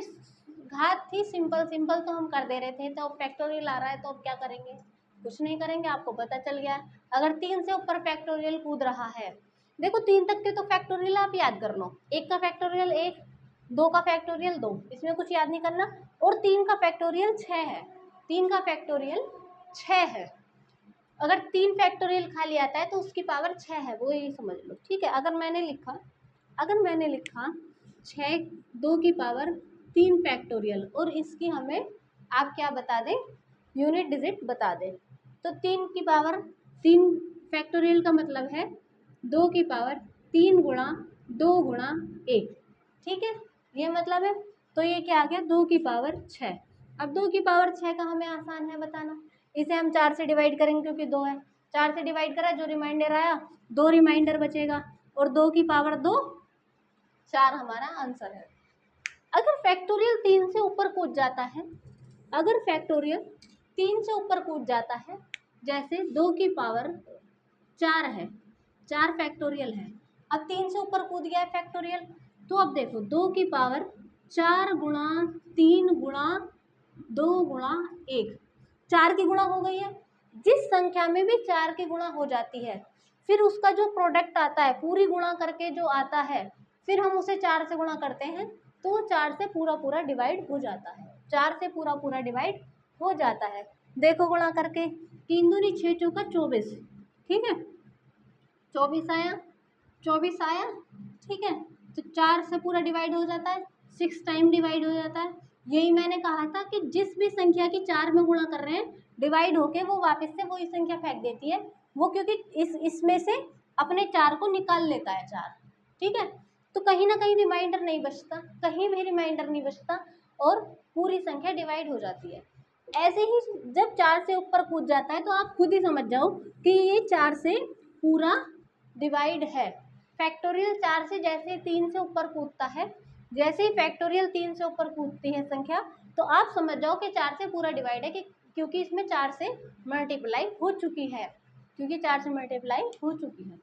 घात थी सिंपल सिंपल तो हम कर दे रहे थे, तो अब फैक्टोरियल आ रहा है तो अब क्या करेंगे, कुछ नहीं करेंगे, आपको पता चल गया। अगर 3 से ऊपर फैक्टोरियल कूद रहा है, देखो 3 तक के तो फैक्टोरियल आप याद कर लो, 1 का फैक्टोरियल 1, 2 का फैक्टोरियल 2, इसमें कुछ याद नहीं करना, और 3 का फैक्टोरियल 6 है, 3 का फैक्टोरियल 6 है। अगर 3 फैक्टोरियल खाली आता है तो उसकी पावर 6 है, वो ये समझ लो, ठीक है। अगर मैंने लिखा 6 2 की पावर 3 फैक्टोरियल, और इसकी हमें आप क्या बता दें, यूनिट डिजिट बता दें, तो 3 की पावर 3 फैक्टोरियल का मतलब है 2 की पावर 3 गुणा 2 गुणा 1, ठीक है, ये मतलब है। तो ये क्या आ गया, 2 की पावर 6। अब 2 की पावर 6 का हमें आसान है बताना, इसे हम 4 से डिवाइड करेंगे क्योंकि 2 है, 4 से डिवाइड करा, जो रिमाइंडर आया 2 रिमाइंडर बचेगा, और 2 की पावर 2, 4 हमारा आंसर है। अगर फैक्टोरियल 3 से ऊपर कूद जाता है, अगर फैक्टोरियल 3 से ऊपर कूद जाता है, जैसे 2 की पावर 4 है, 4 फैक्टोरियल है, अब 3 से ऊपर कूद गया है फैक्टोरियल, तो अब देखो 2 की पावर 4 गुणा 3 गुणा 2 गुणा 1, 4 की गुणा हो गई है। जिस संख्या में भी 4 की गुणा हो जाती है, फिर उसका जो प्रोडक्ट आता है पूरी गुणा करके जो आता है, फिर हम उसे 4 से गुणा करते हैं, तो वो 4 से पूरा पूरा डिवाइड हो जाता है, 4 से पूरा पूरा डिवाइड हो जाता है। देखो गुणा करके, 3 दूनी 6 चौका 24, ठीक है, 24 आया, 24 आया, ठीक है, तो 4 से पूरा डिवाइड हो जाता है, 6 टाइम डिवाइड हो जाता है। यही मैंने कहा था कि जिस भी संख्या की 4 में गुणा कर रहे हैं, डिवाइड होके वो वापस से वही संख्या फेंक देती है वो, क्योंकि इसमें से अपने 4 को निकाल लेता है 4, ठीक है। तो कहीं ना कहीं रिमाइंडर नहीं बचता, कहीं भी रिमाइंडर नहीं बचता, और पूरी संख्या डिवाइड हो जाती है। ऐसे ही जब 4 से ऊपर कूद जाता है तो आप खुद ही समझ जाओ कि ये 4 से पूरा डिवाइड है। फैक्टोरियल 4 से जैसे 3 से ऊपर कूदता है, जैसे ही फैक्टोरियल 3 से ऊपर कूदती है संख्या, तो आप समझ जाओ कि 4 से पूरा डिवाइड है, कि क्योंकि इसमें 4 से मल्टीप्लाई हो चुकी है, क्योंकि 4 से मल्टीप्लाई हो चुकी है,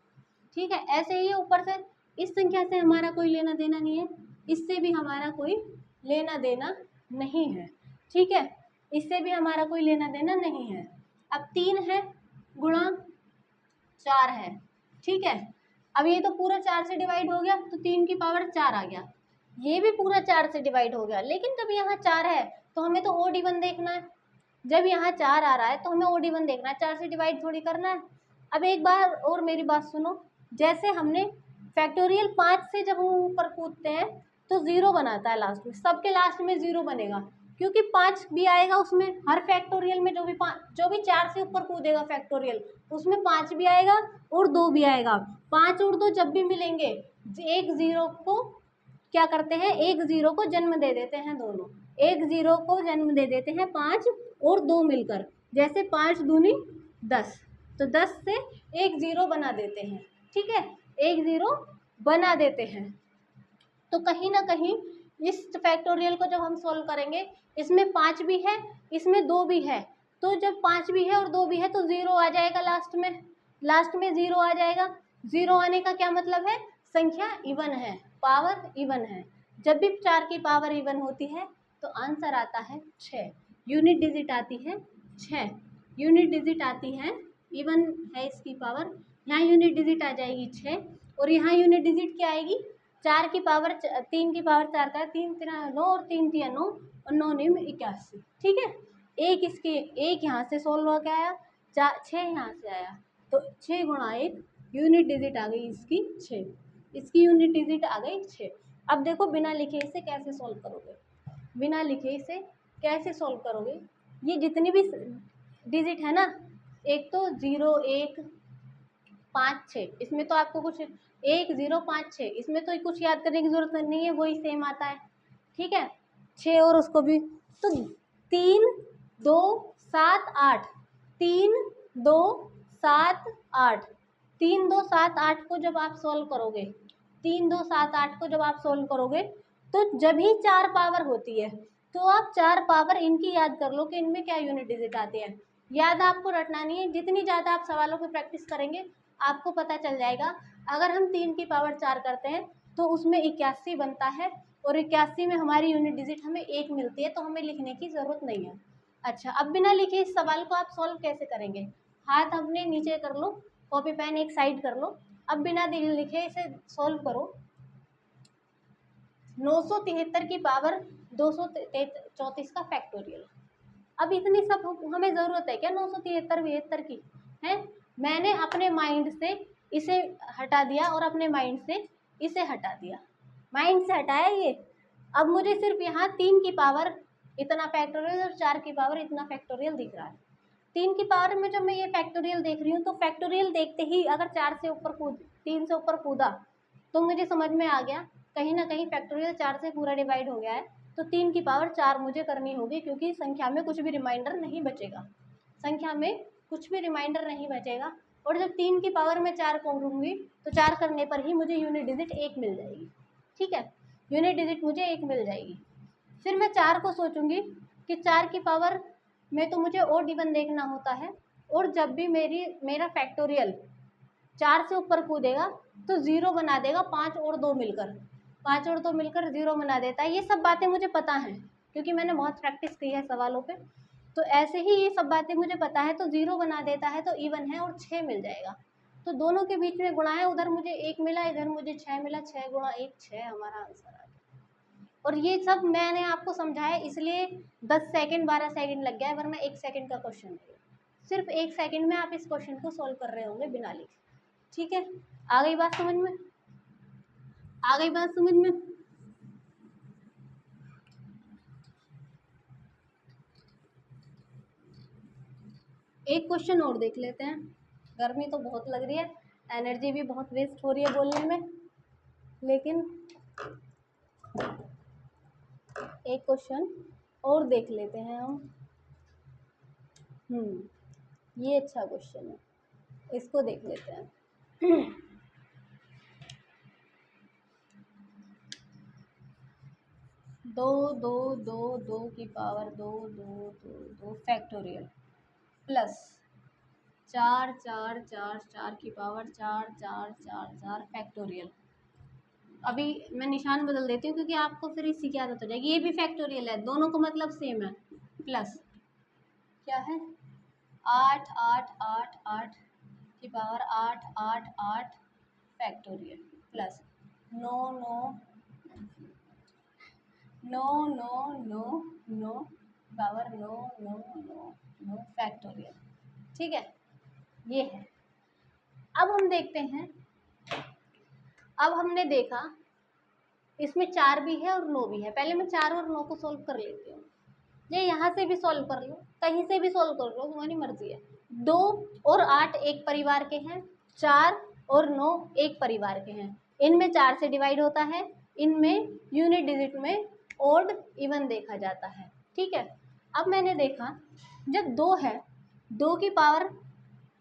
ठीक है। ऐसे ही ऊपर से इस संख्या से हमारा कोई लेना देना नहीं है, इससे भी हमारा कोई लेना देना नहीं है, ठीक है, इससे भी हमारा कोई लेना देना नहीं है। अब 3 है गुणा 4 है, ठीक है। अब ये तो पूरा 4 से डिवाइड हो गया, तो 3 की पावर 4 आ गया, ये भी पूरा 4 से डिवाइड हो गया, लेकिन जब यहाँ 4 है तो हमें तो ओड इवन देखना है, जब यहाँ 4 आ रहा है तो हमें ओड इवन देखना है, 4 से डिवाइड थोड़ी करना है। अब एक बार और मेरी बात सुनो, जैसे हमने फैक्टोरियल 5 से जब हम ऊपर कूदते हैं तो 0 बनाता है लास्ट में, सबके लास्ट में 0 बनेगा, क्योंकि 5 भी आएगा उसमें, हर फैक्टोरियल में जो भी 4 से ऊपर कूदेगा फैक्टोरियल, उसमें 5 भी आएगा और 2 भी आएगा। 5 और 2 जब भी मिलेंगे, एक 0 को क्या करते हैं, एक 0 को जन्म दे देते हैं, दोनों एक 0 को जन्म दे देते हैं, 5 और 2 मिलकर, जैसे 5 दूनी 10, तो 10 से एक 0 बना देते हैं, ठीक है, एक 0 बना देते हैं। तो कहीं ना कहीं इस फैक्टोरियल को जब हम सोल्व करेंगे, इसमें 5 भी है, इसमें 2 भी है, तो जब 5 भी है और 2 भी है तो 0 आ जाएगा लास्ट में 0 आ जाएगा। 0 आने का क्या मतलब है, संख्या इवन है, पावर इवन है। जब भी 4 की पावर इवन होती है तो आंसर आता है 6, यूनिट डिजिट आती है 6, यूनिट डिजिट आती है, इवन है इसकी पावर, यहाँ यूनिट डिजिट आ जाएगी 6, और यहाँ यूनिट डिजिट क्या आएगी, 4 की पावर 3 की पावर 4 का 3 3 9 और 3 3 9 और 9 9 81, ठीक है। एक यहाँ से सोल्व हो गया आया, 6 यहाँ से आया, तो 6 गुणा 1, यूनिट डिजिट आ गई इसकी 6, इसकी यूनिट डिजिट आ गई 6। अब देखो बिना लिखे इसे कैसे सोल्व करोगे, बिना लिखे इसे कैसे सोल्व करोगे, ये जितनी भी डिजिट है ना, एक तो 0 1 5 6, इसमें तो आपको कुछ 1 0 5 6, इसमें तो कुछ याद करने की जरूरत नहीं है, वही सेम आता है, ठीक है। 6 और उसको भी, तो 3 2 7 8, 3 2 7 8, 3 2 7 8 को जब आप सोल्व करोगे, 3 2 7 8 को जब आप सोल्व करोगे, तो जब ही 4 पावर होती है तो आप 4 पावर इनकी याद कर लो कि इनमें क्या यूनिट डिजिट आती है। याद आपको रटना नहीं है, जितनी ज़्यादा आप सवालों की प्रैक्टिस करेंगे आपको पता चल जाएगा। अगर हम 3 की पावर 4 करते हैं तो उसमें 81 बनता है और 81 में हमारी यूनिट डिजिट हमें 1 मिलती है, तो हमें लिखने की ज़रूरत नहीं है। अच्छा, अब बिना लिखे इस सवाल को आप सॉल्व कैसे करेंगे? हाथ अपने नीचे कर लो, कॉपी पेन एक साइड कर लो, अब बिना लिखे इसे सॉल्व करो। 973 की पावर 234 का फैक्टोरियल। अब इतनी सब हमें ज़रूरत है क्या 973 72 की है? मैंने अपने माइंड से इसे हटा दिया और अपने माइंड से इसे हटा दिया, माइंड से हटाया ये। अब मुझे सिर्फ यहाँ 3 की पावर इतना फैक्टोरियल और 4 की पावर इतना फैक्टोरियल दिख रहा है। 3 की पावर में जब मैं ये फैक्टोरियल देख रही हूँ तो फैक्टोरियल देखते ही अगर 4 से ऊपर 3 से ऊपर कूदा तो मुझे समझ में आ गया कहीं ना कहीं फैक्टोरियल 4 से पूरा डिवाइड हो गया है, तो 3 की पावर 4 मुझे करनी होगी, क्योंकि संख्या में कुछ भी रिमाइंडर नहीं बचेगा, संख्या में कुछ भी रिमाइंडर नहीं बचेगा। और जब 3 की पावर में 4 करूँगी तो 4 करने पर ही मुझे यूनिट डिजिट 1 मिल जाएगी। ठीक है, यूनिट डिजिट मुझे 1 मिल जाएगी। फिर मैं 4 को सोचूंगी कि 4 की पावर में तो मुझे ओड इवन देखना होता है, और जब भी मेरा फैक्टोरियल 4 से ऊपर कूदेगा तो 0 बना देगा, 5 और 2 मिलकर 0 बना देता है। ये सब बातें मुझे पता हैं क्योंकि मैंने बहुत प्रैक्टिस की है सवालों पे। तो ऐसे ही ये सब बातें मुझे पता है, तो 0 बना देता है तो इवन है और 6 मिल जाएगा। तो दोनों के बीच में गुणा है, उधर मुझे 1 मिला, इधर मुझे 6 मिला, 6 गुणा 1 6 हमारा आंसर आ गया। और ये सब मैंने आपको समझाया इसलिए 10 सेकंड 12 सेकंड लग गया है, वरना 1 सेकंड का क्वेश्चन है। सिर्फ 1 सेकंड में आप इस क्वेश्चन को सॉल्व कर रहे होंगे बिना लिखे। ठीक है, आ गई बात समझ में? आ गई बात समझ में? एक क्वेश्चन और देख लेते हैं, गर्मी तो बहुत लग रही है, एनर्जी भी बहुत वेस्ट हो रही है बोलने में, लेकिन एक क्वेश्चन और देख लेते हैं हम। ये अच्छा क्वेश्चन है, इसको देख लेते हैं। 2 2 2 2 की पावर 2 2 2 2 फैक्टोरियल प्लस 4 4 4 4 की पावर 4 4 4 4 फैक्टोरियल। अभी मैं निशान बदल देती हूँ क्योंकि आपको फिर इसी की आदत हो जाएगी। ये भी फैक्टोरियल है, दोनों को मतलब सेम है। प्लस क्या है 8 8 8 8 की power 8 8 8 factorial plus 9 9 9 9 9 9 power 9 9 9 9 factorial. ठीक है, ये है। अब हम देखते हैं, अब हमने देखा इसमें 4 भी है और 9 भी है। पहले मैं 4 और 9 को सॉल्व कर लेती हूँ। ये यहाँ से भी सॉल्व कर लो, कहीं से भी सॉल्व कर लो, तुम्हारी मर्जी है। 2 और 8 एक परिवार के हैं, 4 और 9 एक परिवार के हैं। इनमें 4 से डिवाइड होता है, इनमें यूनिट डिजिट में ओड इवन देखा जाता है। ठीक है, अब मैंने देखा जब 2 है, 2 की पावर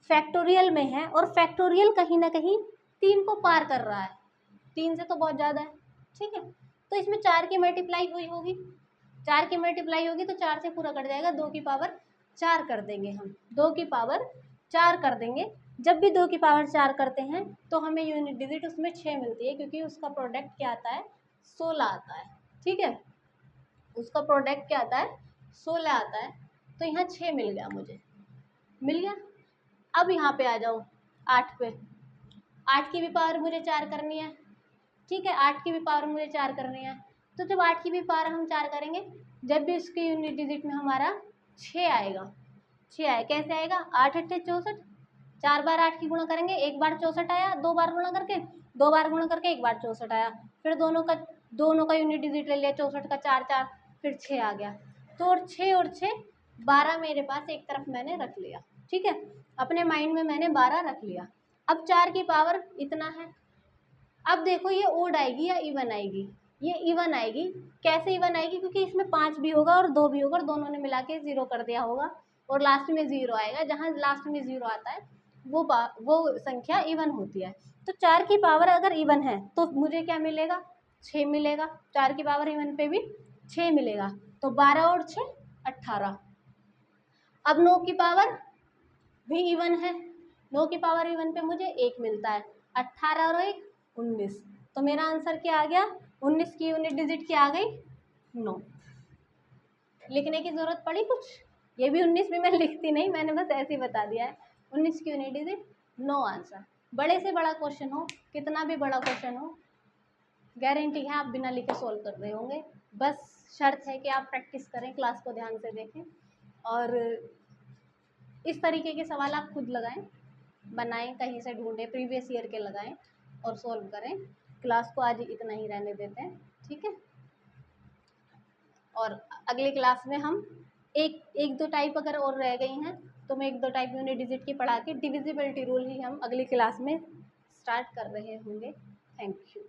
फैक्टोरियल में है और फैक्टोरियल कहीं ना कहीं 3 को पार कर रहा है, 3 से तो बहुत ज़्यादा है। ठीक है, तो इसमें 4 की मल्टीप्लाई हुई होगी, 4 की मल्टीप्लाई होगी तो 4 से पूरा कट जाएगा, 2 की पावर 4 कर देंगे हम, 2 की पावर 4 कर देंगे। जब भी 2 की पावर 4 करते हैं तो हमें यूनिट डिजिट उसमें 6 मिलती है, क्योंकि उसका प्रोडक्ट क्या आता है 16 आता है। ठीक है, उसका प्रोडक्ट क्या आता है 16 आता है, तो यहाँ 6 मिल गया, मुझे मिल गया। अब यहाँ पे आ जाओ 8 पे, 8 की भी पावर मुझे 4 करनी है। ठीक है, 8 की भी पावर मुझे 4 करनी है, तो जब 8 की भी पावर हम 4 करेंगे, जब भी उसके यूनिट डिजिट में हमारा 6 आएगा, 6 आए कैसे आएगा 8 8 64, 4 बार 8 की गुणा करेंगे, एक बार 64 आया, 2 बार गुणा करके, 2 बार गुणा करके एक बार 64 आया, फिर दोनों का यूनिट डिजिट ले लिया, 64 का 4 4, फिर 6 आ गया। तो और 6 12 मेरे पास एक तरफ मैंने रख लिया। ठीक है, अपने माइंड में मैंने 12 रख लिया। अब 4 की पावर इतना है। अब देखो ये ओड आएगी या इवन आएगी, ये इवन आएगी। कैसे इवन आएगी, क्योंकि इसमें 5 भी होगा और 2 भी होगा और दोनों ने मिला के 0 कर दिया होगा और लास्ट में 0 आएगा। जहाँ लास्ट में 0 आता है वो संख्या इवन होती है। तो 4 की पावर अगर इवन है तो मुझे क्या मिलेगा 6 मिलेगा, 4 की पावर इवन पे भी 6 मिलेगा, तो 12 और 6 18। अब 9 की पावर भी इवन है, 9 की पावर इवन पे मुझे 1 मिलता है, 18 और 1 19, तो मेरा आंसर क्या आ गया, 19 की यूनिट डिजिट क्या आ गई, 9। लिखने की ज़रूरत पड़ी कुछ, ये भी 19 भी मैं लिखती नहीं, मैंने बस ऐसे ही बता दिया है। 19 की यूनिट डिजिट 9 आंसर। बड़े से बड़ा क्वेश्चन हो, कितना भी बड़ा क्वेश्चन हो, गारंटी है आप बिना लिखे सोल्व कर रहे होंगे। बस शर्त है कि आप प्रैक्टिस करें, क्लास को ध्यान से देखें और इस तरीके के सवाल आप खुद लगाएं, बनाएं, कहीं से ढूंढें, प्रीवियस ईयर के लगाएं और सोल्व करें। क्लास को आज इतना ही रहने देते हैं, ठीक है। और अगली क्लास में हम एक दो टाइप अगर और रह गई हैं तो मैं 1-2 टाइप यूनिट डिजिट की पढ़ा के डिविजिबिलिटी रूल ही हम अगली क्लास में स्टार्ट कर रहे होंगे। Thank you.